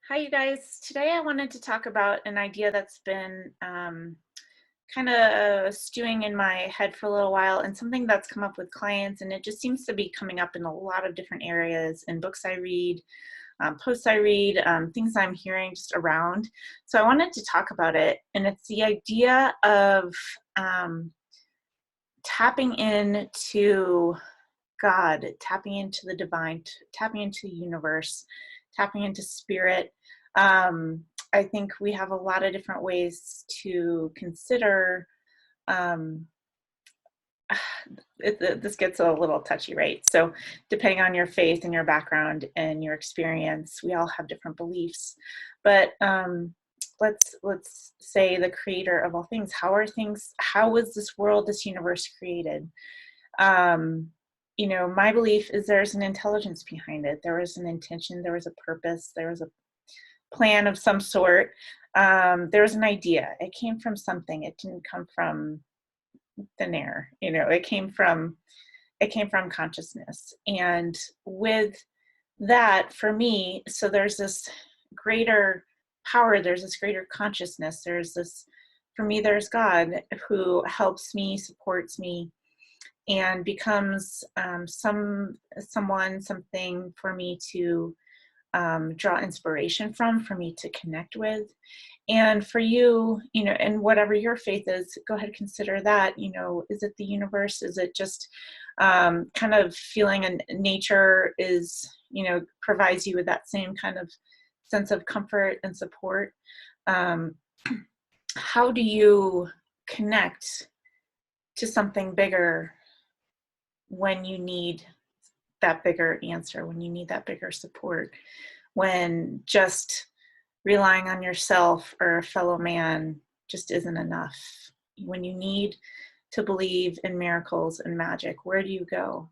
Hi, you guys. Today I wanted to talk about an idea that's been kind of stewing in my head for a little while, and something that's come up with clients, and it just seems to be coming up in a lot of different areas in books I read, posts I read, things I'm hearing just around. So I wanted to talk about it, and it's the idea of um, tapping into God, tapping into the divine, tapping into the universe, tapping into spirit. Um, I think we have a lot of different ways to consider. Um, this gets a little touchy, right? So, depending on your faith and your background and your experience, we all have different beliefs. But let's say the creator of all things. How are things? How was this world, this universe created? um, my belief is there's an intelligence behind it. There was an intention, there was a purpose, there was a plan of some sort. There was an idea. It came from something. It didn't come from thin air. It came from consciousness. And with that, for me, so there's this greater power, there's this greater consciousness, there's this, for me, there's God who helps me, supports me, and becomes something for me to draw inspiration from, for me to connect with. And for you, and whatever your faith is, go ahead, consider that. Is it the universe? Is it just kind of feeling, and nature is, provides you with that same kind of sense of comfort and support? um, how do you connect to something bigger when you need that bigger answer, when you need that bigger support, when just relying on yourself or a fellow man just isn't enough, when you need to believe in miracles and magic? Where do you go?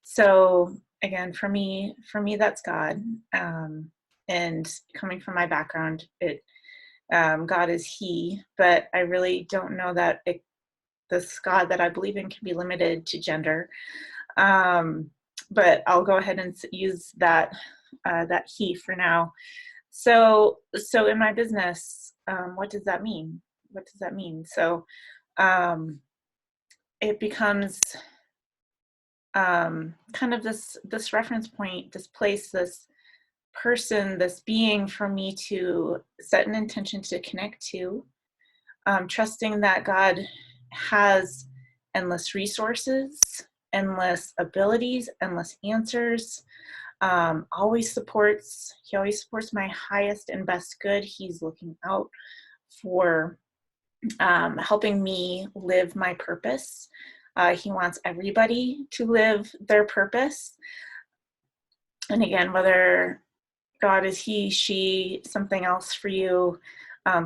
So again, for me, that's God. And coming from my background, God is He, but I really don't know that this God that I believe in can be limited to gender. Um, but I'll go ahead and use that He for now. So in my business, what does that mean? What does that mean? So um, it becomes kind of this reference point, this place, this person, this being for me to set an intention to connect to, trusting that God has endless resources, endless abilities, endless answers. He always supports my highest and best good. He's looking out for helping me live my purpose. He wants everybody to live their purpose. And again, whether God is he, she, something else for you,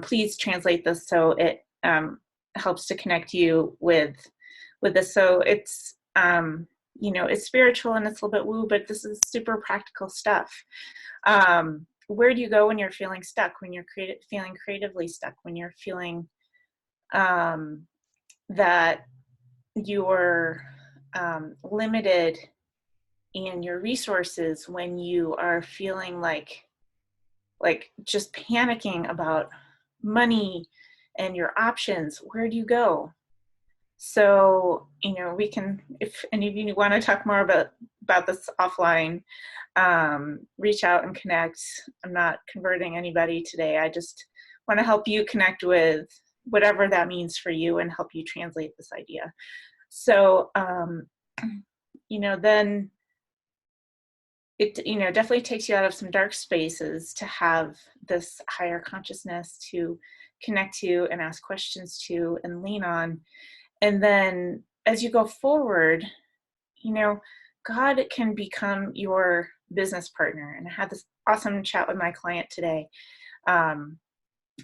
please translate this so it helps to connect you with this. So it's spiritual and it's a little bit woo, but this is super practical stuff. Where do you go when you're feeling stuck, when you're feeling creatively stuck, when you're feeling that you're limited in your resources, when you are feeling like just panicking about money and your options? Where do you go? So, we can, if any of you want to talk more about this offline, reach out and connect. I'm not converting anybody today. I just want to help you connect with whatever that means for you and help you translate this idea. So, then it, definitely takes you out of some dark spaces to have this higher consciousness to connect to and ask questions to and lean on. And then as you go forward, God can become your business partner. And I had this awesome chat with my client today.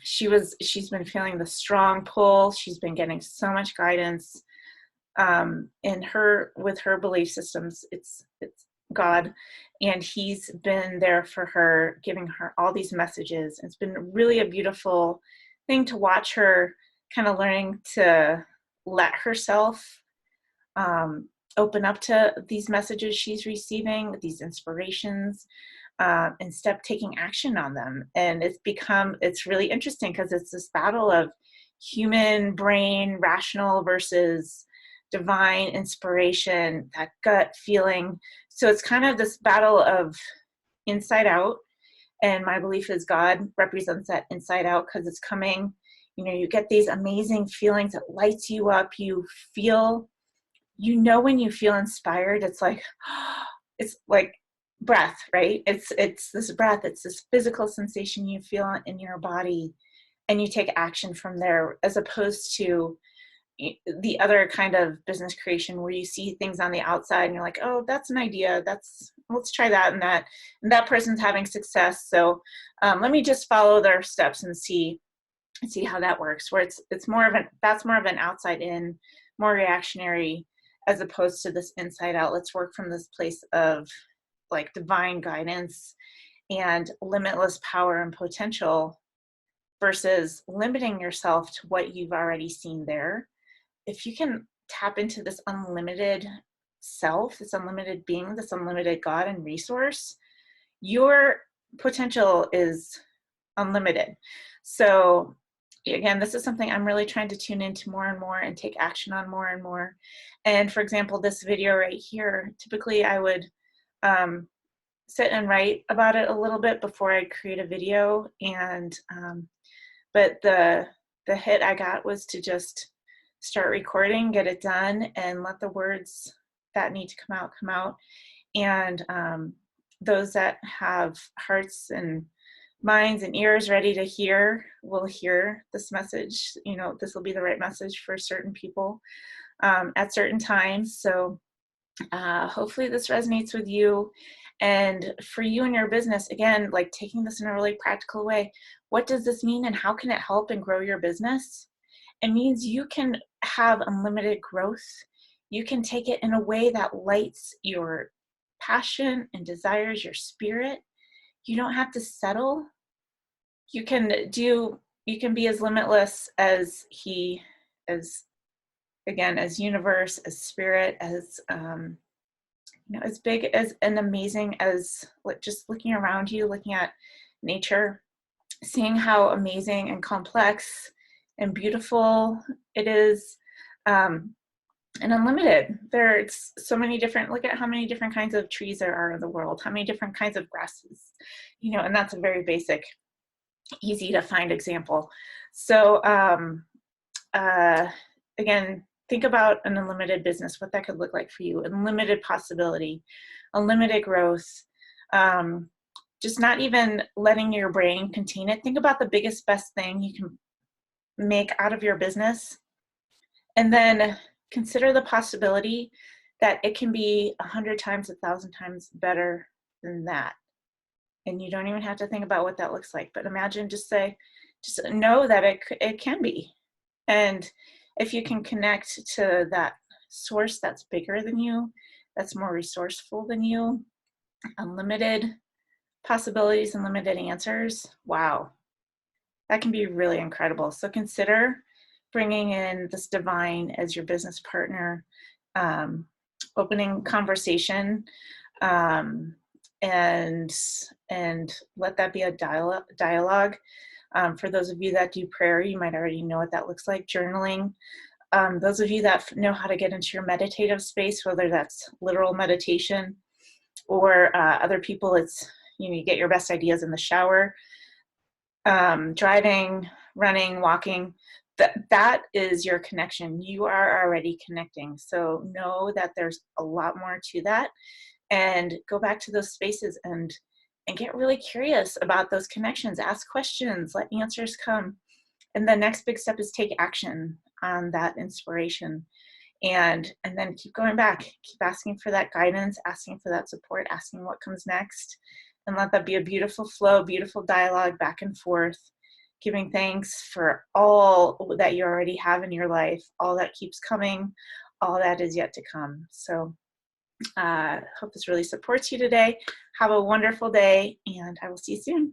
She's been feeling the strong pull. She's been getting so much guidance with her belief systems. It's God, and He's been there for her, giving her all these messages. It's been really a beautiful thing to watch her kind of learning to let herself open up to these messages she's receiving, these inspirations. and taking action on them. And it's really interesting because it's this battle of human brain, rational versus divine inspiration, that gut feeling. So it's kind of this battle of inside out. And my belief is God represents that inside out because it's coming, you get these amazing feelings that lights you up. You feel, when you feel inspired, it's like, it's like breath, right? It's this breath, it's this physical sensation you feel in your body, and you take action from there, as opposed to the other kind of business creation where you see things on the outside and you're like, oh, that's an idea, let's try that, and that person's having success, so let me just follow their steps and see how that works. Where it's more of an outside in, more reactionary, as opposed to this inside out. Let's work from this place of like divine guidance and limitless power and potential, versus limiting yourself to what you've already seen there. If you can tap into this unlimited self, this unlimited being, this unlimited God and resource, your potential is unlimited. So again, this is something I'm really trying to tune into more and more and take action on more and more. And for example, this video right here, typically I would sit and write about it a little bit before I create a video. And but the hit I got was to just start recording, get it done, and let the words that need to come out. And those that have hearts and minds and ears ready to hear will hear this message. This will be the right message for certain people at certain times. So hopefully this resonates with you. And for you and your business, again, like taking this in a really practical way, what does this mean and how can it help and grow your business? It means you can have unlimited growth. You can take it in a way that lights your passion and desires, your spirit. You don't have to settle. You can be as limitless as as universe, as spirit, as as big as and amazing as just looking around you, looking at nature, seeing how amazing and complex and beautiful it is, and unlimited. There's so many different, look at how many different kinds of trees there are in the world, how many different kinds of grasses, and that's a very basic, easy to find example. So again, think about an unlimited business, what that could look like for you, unlimited possibility, unlimited growth, just not even letting your brain contain it. Think about the biggest, best thing you can make out of your business, and then consider the possibility that it can be 100 times, 1,000 times better than that. And you don't even have to think about what that looks like, but imagine, just know that it can be. And if you can connect to that source that's bigger than you, that's more resourceful than you, unlimited possibilities, unlimited answers, wow, that can be really incredible. So consider bringing in this divine as your business partner, opening conversation, and let that be a dialogue. For those of you that do prayer, you might already know what that looks like. Journaling. Those of you that know how to get into your meditative space, whether that's literal meditation or other people, it's, you get your best ideas in the shower, driving, running, walking. That is your connection. You are already connecting. So know that there's a lot more to that, and go back to those spaces and get really curious about those connections. Ask questions, let answers come. And the next big step is take action on that inspiration. And then keep going back, keep asking for that guidance, asking for that support, asking what comes next. And let that be a beautiful flow, beautiful dialogue back and forth, giving thanks for all that you already have in your life, all that keeps coming, all that is yet to come. So hope this really supports you today. Have a wonderful day, and I will see you soon.